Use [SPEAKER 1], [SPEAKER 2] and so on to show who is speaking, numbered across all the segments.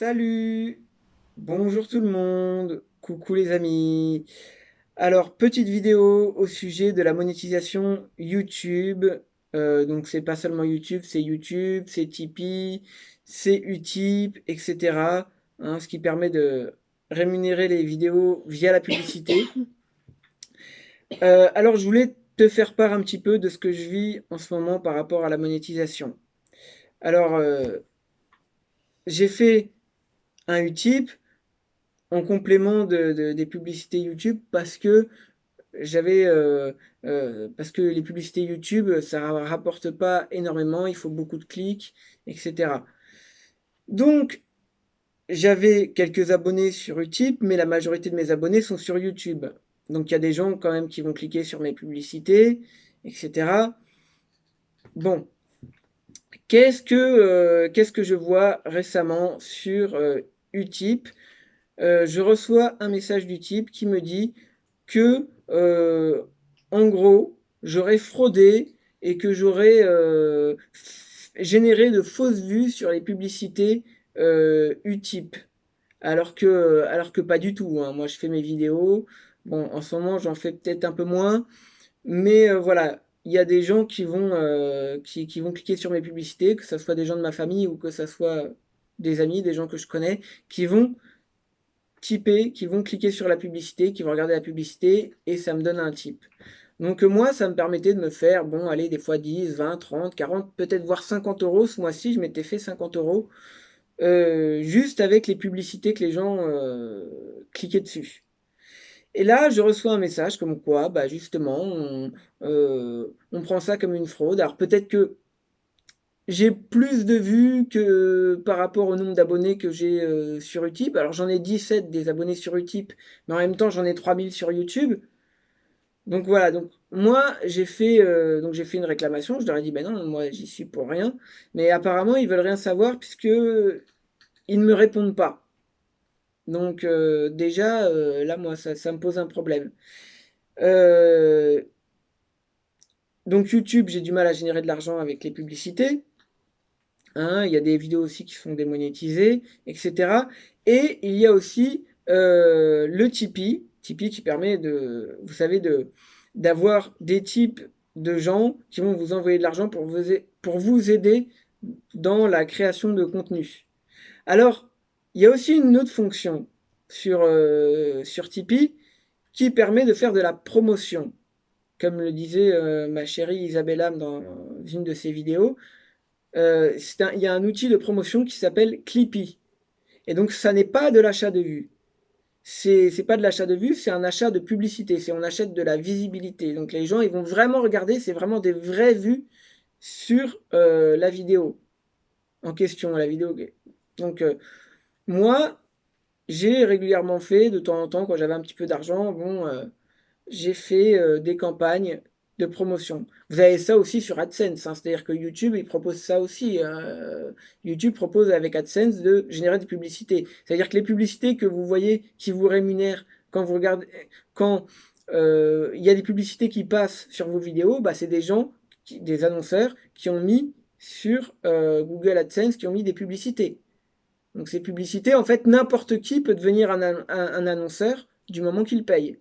[SPEAKER 1] Salut! Bonjour tout le monde! Coucou les amis! Alors, petite vidéo au sujet de la monétisation YouTube. Donc, c'est pas seulement YouTube, c'est Tipeee, c'est Utip, etc. Hein, ce qui permet de rémunérer les vidéos via la publicité. Alors, je voulais te faire part un petit peu de ce que je vis en ce moment par rapport à la monétisation. Alors, j'ai fait un Utip en complément des publicités YouTube j'avais parce que les publicités YouTube ça rapporte pas énormément, il faut beaucoup de clics, etc. Donc j'avais quelques abonnés sur Utip, mais la majorité de mes abonnés sont sur YouTube. Donc il y a des gens quand même qui vont cliquer sur mes publicités, etc. Bon, qu'est-ce que je vois récemment sur Utip? Je reçois un message d'Utip qui me dit que, en gros, j'aurais fraudé et que j'aurais généré de fausses vues sur les publicités Utip. Alors que pas du tout, hein. Moi, je fais mes vidéos. Bon, en ce moment, j'en fais peut-être un peu moins. Mais voilà, il y a des gens qui vont cliquer sur mes publicités, que ce soit des gens de ma famille ou que ce soit des amis, des gens que je connais, qui vont typer, qui vont cliquer sur la publicité, qui vont regarder la publicité et ça me donne un tip. Donc moi, ça me permettait de me faire, bon, allez, des fois 10, 20, 30, 40, peut-être voire 50 euros. Ce mois-ci, je m'étais fait 50 euros juste avec les publicités que les gens cliquaient dessus. Et là, je reçois un message comme quoi, bah justement, on prend ça comme une fraude. Alors peut-être que j'ai plus de vues que par rapport au nombre d'abonnés que j'ai sur Utip. Alors j'en ai 17 des abonnés sur Utip, mais en même temps j'en ai 3000 sur YouTube. Donc voilà, donc moi j'ai fait une réclamation, je leur ai dit ben non, moi j'y suis pour rien. Mais apparemment ils veulent rien savoir puisque ils ne me répondent pas. Donc déjà là moi ça me pose un problème. Euh, donc YouTube j'ai du mal à générer de l'argent avec les publicités. Hein, il y a des vidéos aussi qui sont démonétisées, etc. Et il y a aussi le Tipeee, Tipeee qui permet de, vous savez, d'avoir des types de gens qui vont vous envoyer de l'argent pour vous aider dans la création de contenu. Alors, il y a aussi une autre fonction sur Tipeee qui permet de faire de la promotion. Comme le disait ma chérie Isabelle Am dans une de ses vidéos, il y a un outil de promotion qui s'appelle Clippy. Et donc, ça n'est pas de l'achat de vues. C'est pas de l'achat de vues, c'est un achat de publicité. C'est on achète de la visibilité. Donc, les gens, ils vont vraiment regarder. C'est vraiment des vraies vues sur la vidéo en question, la vidéo. Donc, moi, j'ai régulièrement fait, de temps en temps, quand j'avais un petit peu d'argent, bon, j'ai fait des campagnes de promotion. Vous avez ça aussi sur AdSense, hein, c'est-à-dire que YouTube, il propose ça aussi. YouTube propose avec AdSense de générer des publicités. C'est-à-dire que les publicités que vous voyez qui vous rémunèrent quand vous regardez, quand il y a des publicités qui passent sur vos vidéos, bah, c'est des gens, des annonceurs qui ont mis sur Google AdSense, qui ont mis des publicités. Donc ces publicités, en fait, n'importe qui peut devenir un annonceur du moment qu'il paye.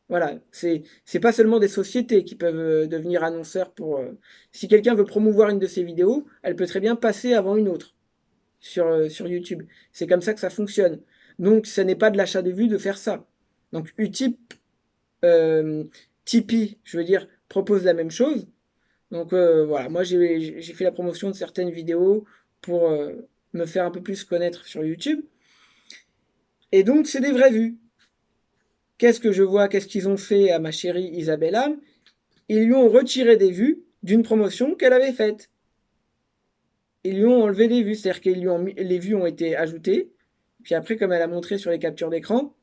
[SPEAKER 1] Voilà, c'est pas seulement des sociétés qui peuvent devenir annonceurs pour. Si quelqu'un veut promouvoir une de ses vidéos, elle peut très bien passer avant une autre sur YouTube. C'est comme ça que ça fonctionne. Donc, ce n'est pas de l'achat de vues de faire ça. Donc, Utip, euh, Tipeee, je veux dire, propose la même chose. Donc, voilà, moi j'ai fait la promotion de certaines vidéos pour me faire un peu plus connaître sur YouTube. Et donc, c'est des vraies vues. Qu'est-ce que je vois? Qu'est-ce qu'ils ont fait à ma chérie Isabella? Ils lui ont retiré des vues d'une promotion qu'elle avait faite. Ils lui ont enlevé des vues, c'est-à-dire que les vues ont été ajoutées. Puis après, comme elle a montré sur les captures d'écran,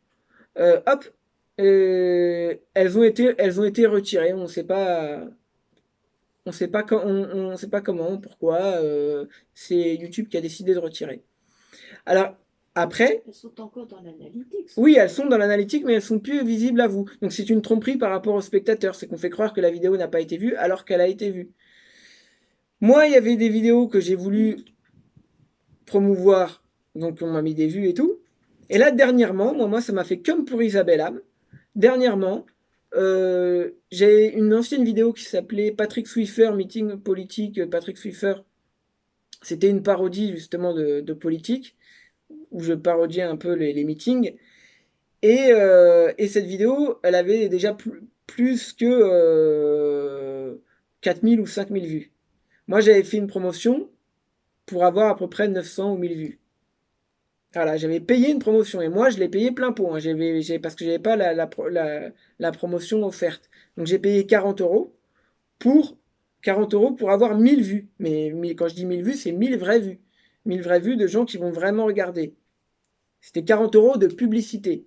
[SPEAKER 1] hop, elles ont été retirées. On sait pas quand, on sait pas comment, pourquoi. C'est YouTube qui a décidé de retirer. Alors après,
[SPEAKER 2] Elles sont encore dans l'analytics.
[SPEAKER 1] oui, elles sont dans l'analytique, mais elles sont plus visibles à vous. Donc c'est une tromperie par rapport au spectateur. C'est qu'on fait croire que la vidéo n'a pas été vue alors qu'elle a été vue. Moi, il y avait des vidéos que j'ai voulu promouvoir Donc on m'a mis des vues et tout. Et là, dernièrement, moi ça m'a fait comme pour Isabelle Am. Dernièrement, j'ai une ancienne vidéo qui s'appelait Patrick Swiffer, meeting politique, Patrick Swiffer. C'était une parodie justement de politique, où je parodiais un peu les meetings. Et cette vidéo, elle avait déjà plus que 4000 ou 5000 vues. Moi, j'avais fait une promotion pour avoir à peu près 900 ou 1000 vues. Voilà, j'avais payé une promotion et moi, je l'ai payé plein pot, hein. Parce que j'avais pas la promotion offerte. Donc, j'ai payé pour 40 euros pour avoir 1000 vues. Mais quand je dis 1000 vues, c'est 1000 vraies vues. 1000 vraies vues de gens qui vont vraiment regarder. C'était 40 euros de publicité.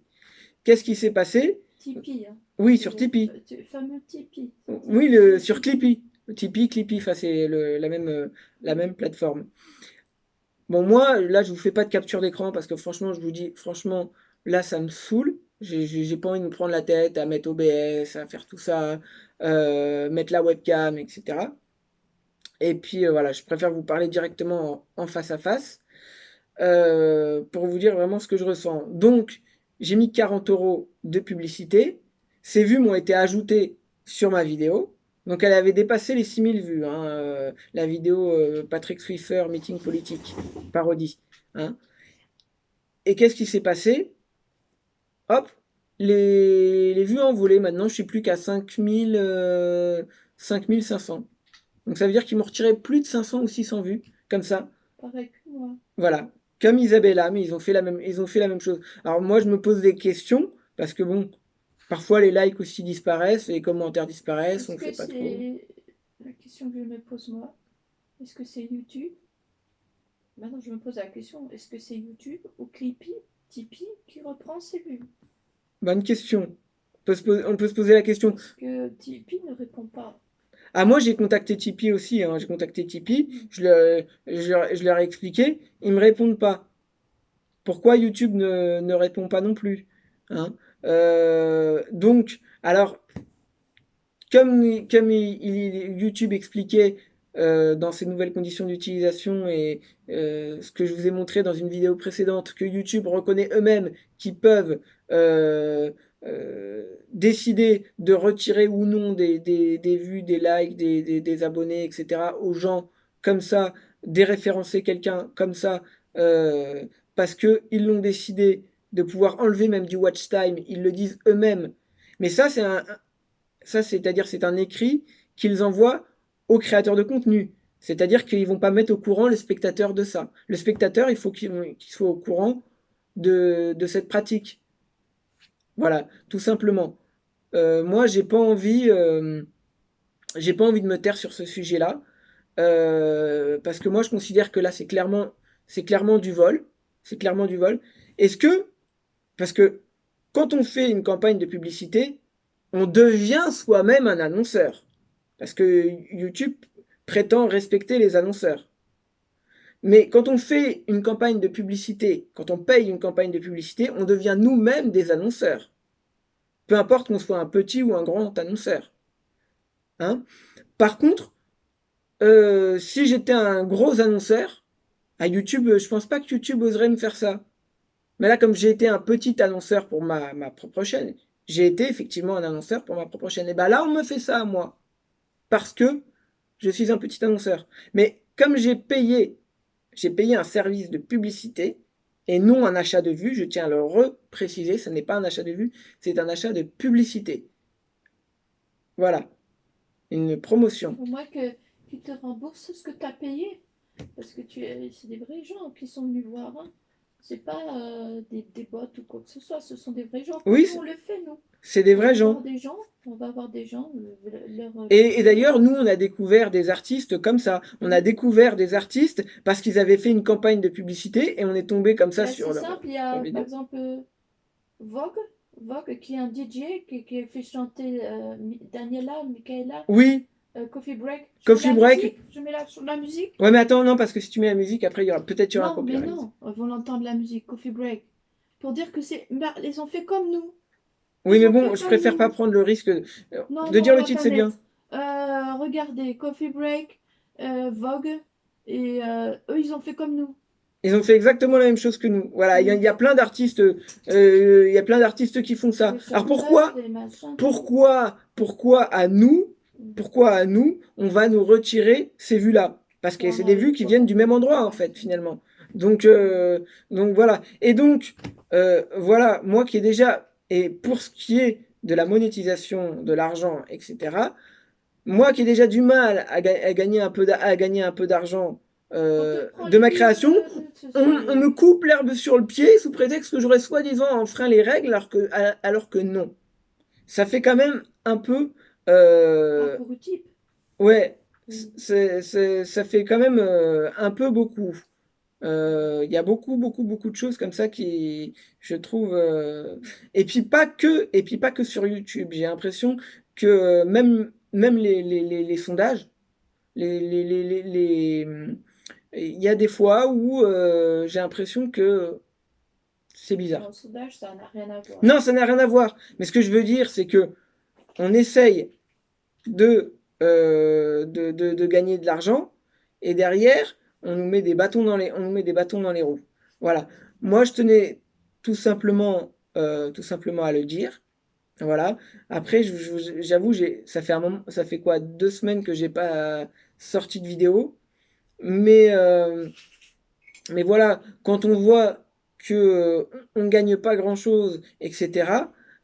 [SPEAKER 1] Qu'est-ce qui s'est passé?
[SPEAKER 2] Tipeee, hein.
[SPEAKER 1] Oui, sur Tipeee.
[SPEAKER 2] Le fameux Tipeee.
[SPEAKER 1] Oui, sur Clippy. Tipeee, Clippy, enfin, c'est la même plateforme. Bon, moi, là, je vous fais pas de capture d'écran parce que franchement, je vous dis, franchement, là, ça me saoule. J'ai pas envie de me prendre la tête à mettre OBS, à faire tout ça, mettre la webcam, etc. Et puis, voilà, je préfère vous parler directement en face à face pour vous dire vraiment ce que je ressens. Donc, j'ai mis 40 euros de publicité. Ces vues m'ont été ajoutées sur ma vidéo. Donc, elle avait dépassé les 6000 vues, hein, la vidéo Patrick Swiffer, meeting politique, parodie. Hein. Et qu'est-ce qui s'est passé? Hop, les vues ont envolé. Maintenant, je suis plus qu'à 5500. Donc, ça veut dire qu'ils m'ont retiré plus de 500 ou 600 vues, comme ça.
[SPEAKER 2] Pareil que moi.
[SPEAKER 1] Voilà, comme Isabella, mais ils ont fait la même chose. Alors moi, je me pose des questions parce que bon, parfois les likes aussi disparaissent, les commentaires disparaissent, on ne sait pas trop.
[SPEAKER 2] C'est la question que je me pose moi. Est-ce que c'est YouTube? Maintenant, je me pose la question, est-ce que c'est YouTube ou Clippy, Tipeee qui reprend ses vues?
[SPEAKER 1] Bonne question. On peut se poser la question.
[SPEAKER 2] Parce que Tipeee ne répond pas.
[SPEAKER 1] Ah, moi, j'ai contacté Tipeee aussi, hein. J'ai contacté Tipeee, je leur ai expliqué, ils me répondent pas. Pourquoi YouTube ne répond pas non plus, hein? Donc, alors, comme YouTube expliquait dans ses nouvelles conditions d'utilisation et ce que je vous ai montré dans une vidéo précédente, que YouTube reconnaît eux-mêmes qu'ils peuvent décider de retirer ou non des vues, des likes, des abonnés, etc. aux gens comme ça, déréférencer quelqu'un comme ça, parce qu'ils l'ont décidé de pouvoir enlever même du watch time, ils le disent eux-mêmes. Mais ça, c'est-à-dire c'est un écrit qu'ils envoient aux créateurs de contenu. C'est-à-dire qu'ils vont pas mettre au courant le spectateur de ça. Le spectateur, il faut qu'il soit au courant de cette pratique. Voilà, tout simplement. Moi, j'ai pas envie de me taire sur ce sujet-là, parce que moi, je considère que là, c'est clairement du vol. C'est clairement du vol. Est-ce que, parce que quand on fait une campagne de publicité, on devient soi-même un annonceur. Parce que YouTube prétend respecter les annonceurs. Mais quand on fait une campagne de publicité, quand on paye une campagne de publicité, on devient nous-mêmes des annonceurs. Peu importe qu'on soit un petit ou un grand annonceur. Hein. Par contre, si j'étais un gros annonceur, à YouTube, je pense pas que YouTube oserait me faire ça. Mais là, comme j'ai été un petit annonceur pour ma propre chaîne, j'ai été effectivement un annonceur pour ma propre chaîne. Et ben là, on me fait ça à moi. Parce que je suis un petit annonceur. Mais comme j'ai payé un service de publicité et non un achat de vue, je tiens à le repréciser, ce n'est pas un achat de vue, c'est un achat de publicité. Voilà, une promotion.
[SPEAKER 2] Au moins que tu te rembourses ce que tu as payé. Parce que c'est des vrais gens qui sont venus voir. Hein. C'est pas des bots ou quoi que ce soit. Ce sont des vrais gens.
[SPEAKER 1] Oui,
[SPEAKER 2] on le fait, nous.
[SPEAKER 1] C'est des vrais gens.
[SPEAKER 2] On va avoir des gens.
[SPEAKER 1] Et d'ailleurs, nous, on a découvert des artistes comme ça. On a découvert des artistes parce qu'ils avaient fait une campagne de publicité et on est tombé comme ça sur leur.
[SPEAKER 2] C'est simple, il y a par exemple Vogue qui est un DJ qui fait chanter Daniela, Michaela.
[SPEAKER 1] Oui.
[SPEAKER 2] Coffee Break.
[SPEAKER 1] Coffee Break.
[SPEAKER 2] Je mets sur la musique.
[SPEAKER 1] Ouais, mais attends, non, parce que si tu mets la musique, après, il y aura peut-être un
[SPEAKER 2] copyright. Mais non, ils vont l'entendre la musique, Coffee Break. Pour dire que ils ont fait comme nous.
[SPEAKER 1] Oui, mais bon, je préfère pas prendre le risque de dire le titre, c'est bien.
[SPEAKER 2] Regardez, Coffee Break, Vogue, et eux, ils ont fait comme nous.
[SPEAKER 1] Ils ont fait exactement la même chose que nous. Voilà, il y a plein d'artistes, il y a plein d'artistes qui font ça.
[SPEAKER 2] Des
[SPEAKER 1] Alors
[SPEAKER 2] chanteurs, des machins.
[SPEAKER 1] pourquoi à nous, on va nous retirer ces vues-là? Parce que
[SPEAKER 2] Pour
[SPEAKER 1] c'est
[SPEAKER 2] en
[SPEAKER 1] des
[SPEAKER 2] enlever
[SPEAKER 1] vues qui
[SPEAKER 2] quoi.
[SPEAKER 1] viennent du même endroit, en fait, finalement. Donc, donc voilà. Et donc, voilà, moi qui ai déjà, et pour ce qui est de la monétisation de l'argent, etc., moi qui ai déjà du mal à gagner à gagner un peu d'argent
[SPEAKER 2] On te prend
[SPEAKER 1] de
[SPEAKER 2] les
[SPEAKER 1] ma
[SPEAKER 2] vues
[SPEAKER 1] création, on me coupe l'herbe sur le pied sous prétexte que j'aurais soi-disant enfreint les règles alors que non. Ça fait quand même un peu...
[SPEAKER 2] un
[SPEAKER 1] euh,
[SPEAKER 2] peu type.
[SPEAKER 1] ouais,
[SPEAKER 2] Oui.
[SPEAKER 1] ça fait quand même un peu beaucoup. Il y a beaucoup de choses comme ça qui, je trouve... et puis pas que sur YouTube. J'ai l'impression que même les sondages, il y a des fois où j'ai l'impression que c'est bizarre.
[SPEAKER 2] Non, le sondage, ça n'a rien à voir.
[SPEAKER 1] Non, ça n'a rien à voir. Mais ce que je veux dire, c'est que on essaye de gagner de l'argent et derrière, on nous met des bâtons dans les roues. Voilà. Moi, je tenais tout simplement à le dire. Voilà. Après, j'avoue, ça fait un moment, ça fait quoi, 2 semaines que j'ai pas sorti de vidéo. Mais, euh, mais voilà, quand on voit que on gagne pas grand-chose, etc.,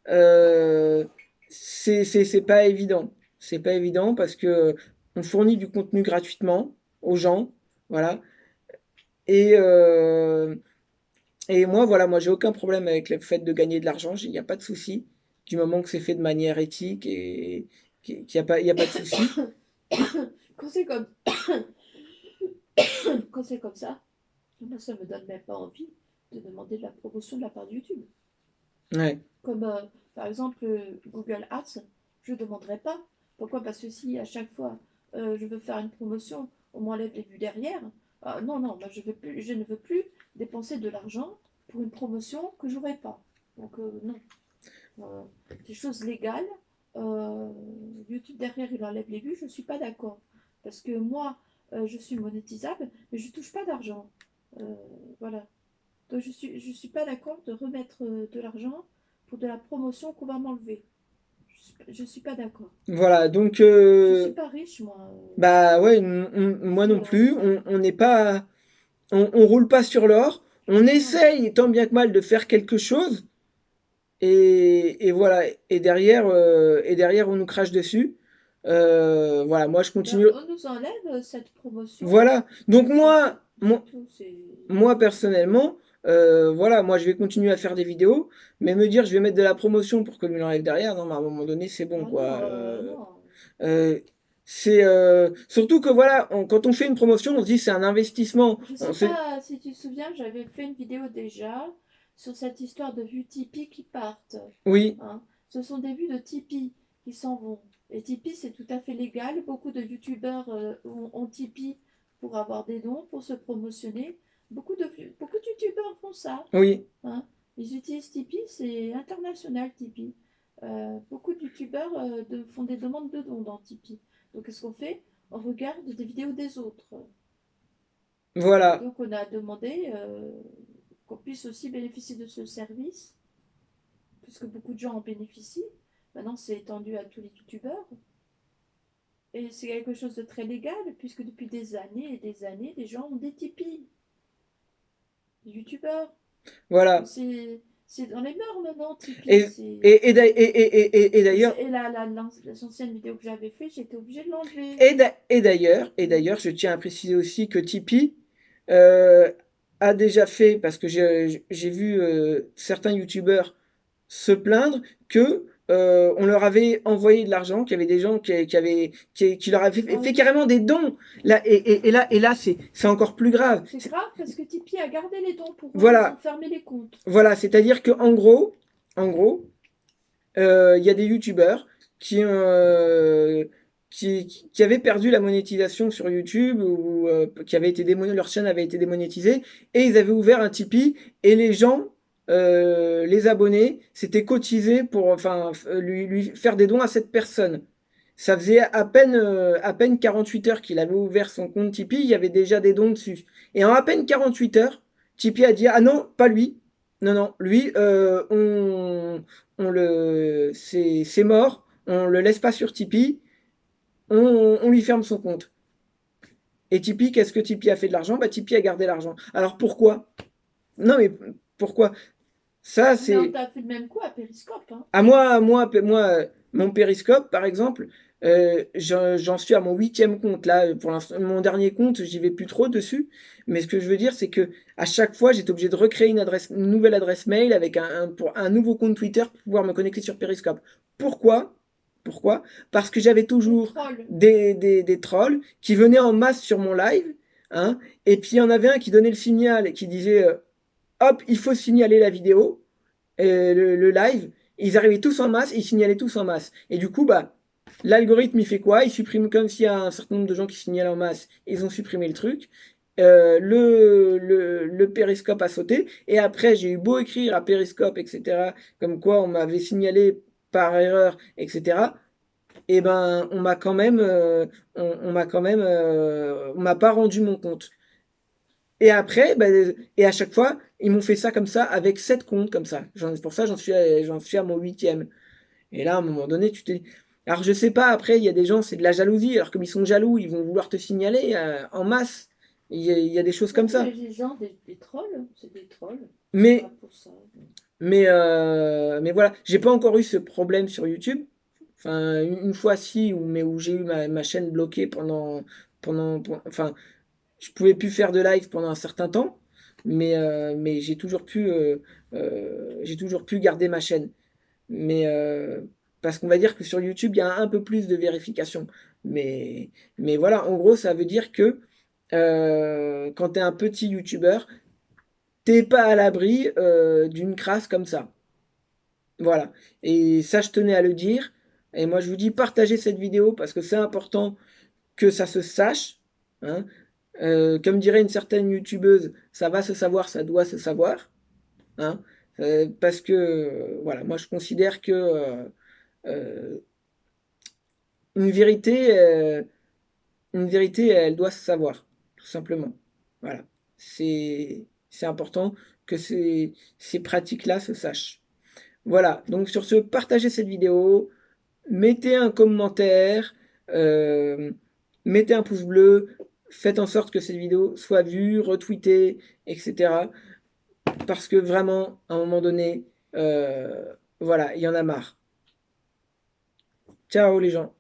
[SPEAKER 1] euh, c'est pas évident. C'est pas évident parce que on fournit du contenu gratuitement aux gens, voilà. Et, euh, et moi, voilà, moi j'ai aucun problème avec le fait de gagner de l'argent, il n'y a pas de souci, du moment que c'est fait de manière éthique et qu'il n'y a pas, il y a pas de souci.
[SPEAKER 2] Quand c'est comme... Quand c'est comme ça, moi, ça me donne même pas envie de demander de la promotion de la part de YouTube.
[SPEAKER 1] Ouais,
[SPEAKER 2] Comme par exemple Google Ads, je ne demanderai pas. Pourquoi? Parce que si à chaque fois je veux faire une promotion, on m'enlève les vues derrière. Non, non, moi je ne veux plus dépenser de l'argent pour une promotion que j'aurai pas. Donc non. Euh, des choses légales. euh, YouTube derrière il enlève les vues, je ne suis pas d'accord. Parce que moi, je suis monétisable, mais je ne touche pas d'argent. Euh, voilà. Donc je suis pas d'accord de remettre de l'argent pour de la promotion qu'on va m'enlever. Je suis pas d'accord.
[SPEAKER 1] voilà, donc
[SPEAKER 2] Je suis pas riche, moi.
[SPEAKER 1] bah ouais, moi
[SPEAKER 2] Si,
[SPEAKER 1] non plus, on n'est pas, on roule pas sur l'or, on
[SPEAKER 2] non.
[SPEAKER 1] essaye tant bien que mal de faire quelque chose, et voilà, et derrière on nous crache dessus. Voilà, moi je
[SPEAKER 2] Ben,
[SPEAKER 1] continue.
[SPEAKER 2] on nous enlève cette promotion.
[SPEAKER 1] Voilà, donc
[SPEAKER 2] C'est tout. C'est...
[SPEAKER 1] moi personnellement, voilà, moi je vais continuer à faire des vidéos, mais me dire je vais mettre de la promotion pour que lui l'enlève derrière, non, mais à un moment donné c'est bon
[SPEAKER 2] Ah non,
[SPEAKER 1] quoi.
[SPEAKER 2] non.
[SPEAKER 1] Euh, c'est surtout que voilà, quand on fait une promotion, on se dit c'est un investissement.
[SPEAKER 2] Je
[SPEAKER 1] On
[SPEAKER 2] sais
[SPEAKER 1] sait...
[SPEAKER 2] pas si tu te souviens, j'avais fait une vidéo déjà sur cette histoire de vues Tipeee qui partent.
[SPEAKER 1] Oui,
[SPEAKER 2] Hein. Ce sont des vues de Tipeee qui s'en vont. Et Tipeee, c'est tout à fait légal. Beaucoup de youtubeurs ont Tipeee pour avoir des dons, pour se promotionner. Beaucoup de youtubeurs font ça.
[SPEAKER 1] oui,
[SPEAKER 2] Hein. Ils utilisent Tipeee, c'est international Tipeee. Beaucoup de youtubeurs font des demandes de dons dans Tipeee. Donc qu'est-ce qu'on fait? On regarde des vidéos des autres. Et
[SPEAKER 1] voilà.
[SPEAKER 2] donc on a demandé qu'on puisse aussi bénéficier de ce service, puisque beaucoup de gens en bénéficient. Maintenant, c'est étendu à tous les youtubeurs. Et c'est quelque chose de très légal, puisque depuis des années et des années, des gens ont des Tipeee. Les youtubeurs.
[SPEAKER 1] Voilà.
[SPEAKER 2] C'est dans les mœurs maintenant, Tipeee.
[SPEAKER 1] Et, et d'ailleurs,
[SPEAKER 2] Et l'ancienne vidéo que j'avais fait, j'étais obligée de l'enlever.
[SPEAKER 1] et d'ailleurs, je tiens à préciser aussi que Tipeee euh, a déjà fait, parce que j'ai vu certains youtubeurs se plaindre que on leur avait envoyé de l'argent, qu'il y avait des gens qui leur avaient
[SPEAKER 2] Ah
[SPEAKER 1] fait
[SPEAKER 2] oui.
[SPEAKER 1] carrément des dons. Là, et là, c'est encore plus grave.
[SPEAKER 2] C'est grave parce que Tipeee a gardé les dons pour eux, ils ont
[SPEAKER 1] Voilà,
[SPEAKER 2] fermé les comptes.
[SPEAKER 1] voilà, c'est-à-dire que en gros, il y a des youtubeurs qui, qui avaient perdu la monétisation sur YouTube ou qui avaient été leur chaîne avait été démonétisée et ils avaient ouvert un Tipeee et les gens, les abonnés, s'étaient cotisés pour enfin lui faire des dons à cette personne. Ça faisait à peine 48 heures qu'il avait ouvert son compte Tipeee, il y avait déjà des dons dessus. Et en à peine 48 heures, Tipeee a dit, ah non, pas lui. Non, non, lui, c'est mort, on le laisse pas sur Tipeee, on lui ferme son compte. Et Tipeee, qu'est-ce que Tipeee a fait de l'argent? Bah, Tipeee a gardé l'argent. Alors pourquoi? Non, mais pourquoi? Ça,
[SPEAKER 2] Mais on
[SPEAKER 1] c'est.
[SPEAKER 2] t'a fait le même coup à Périscope, hein.
[SPEAKER 1] À mon périscope, par exemple, j'en suis à mon 8e compte. Là, pour l'instant, mon dernier compte, j'y vais plus trop dessus. Mais ce que je veux dire, c'est que à chaque fois, j'étais obligé de recréer une nouvelle adresse mail avec pour un nouveau compte Twitter pour pouvoir me connecter sur Periscope. Pourquoi? Pourquoi? Parce que j'avais
[SPEAKER 2] Des
[SPEAKER 1] toujours
[SPEAKER 2] trolls.
[SPEAKER 1] des trolls qui venaient en masse sur mon live, hein, et puis il y en avait un qui donnait le signal et qui disait hop, il faut signaler la vidéo le live, ils arrivaient tous en masse, et ils signalaient tous en masse. Et du coup, bah, l'algorithme, il fait quoi? Il supprime, comme s'il y a un certain nombre de gens qui signalent en masse, ils ont supprimé le truc. Le périscope a sauté, et après, j'ai eu beau écrire à périscope, etc., comme quoi on m'avait signalé par erreur, etc., et ben, on m'a pas rendu mon compte. Et après, bah, et à chaque fois, ils m'ont fait ça comme ça, avec 7 comptes comme ça. Pour ça, j'en suis à mon 8e. Et là, à un moment donné, tu t'es. Alors, je sais pas, après, il y a des gens, c'est de la jalousie. Alors, comme ils sont jaloux, ils vont vouloir te signaler en masse. Il y a des choses comme
[SPEAKER 2] Non,
[SPEAKER 1] ça.
[SPEAKER 2] mais les gens, des trolls, c'est des trolls. Ils sont là
[SPEAKER 1] Mais,
[SPEAKER 2] pour ça.
[SPEAKER 1] mais voilà, j'ai pas encore eu ce problème sur YouTube. Enfin, une fois, si, mais où j'ai eu ma chaîne bloquée enfin, je pouvais plus faire de live pendant un certain temps, mais j'ai toujours pu garder ma chaîne. Mais parce qu'on va dire que sur YouTube, il y a un peu plus de vérification. Mais, mais voilà, en gros, ça veut dire que quand tu es un petit YouTuber, t'es pas à l'abri d'une crasse comme ça. Voilà. Et ça, je tenais à le dire. Et moi, je vous dis, partagez cette vidéo parce que c'est important que ça se sache. Hein. Comme dirait une certaine youtubeuse, ça va se savoir, ça doit se savoir. Hein. Parce que, voilà, moi je considère que euh, une vérité, euh, une vérité, elle doit se savoir, tout simplement. Voilà. C'est important que ces pratiques-là se sachent. Voilà. Donc sur ce, partagez cette vidéo, mettez un commentaire, euh, mettez un pouce bleu, faites en sorte que cette vidéo soit vue, retweetée, etc. Parce que vraiment, à un moment donné, voilà, il y en a marre. Ciao les gens.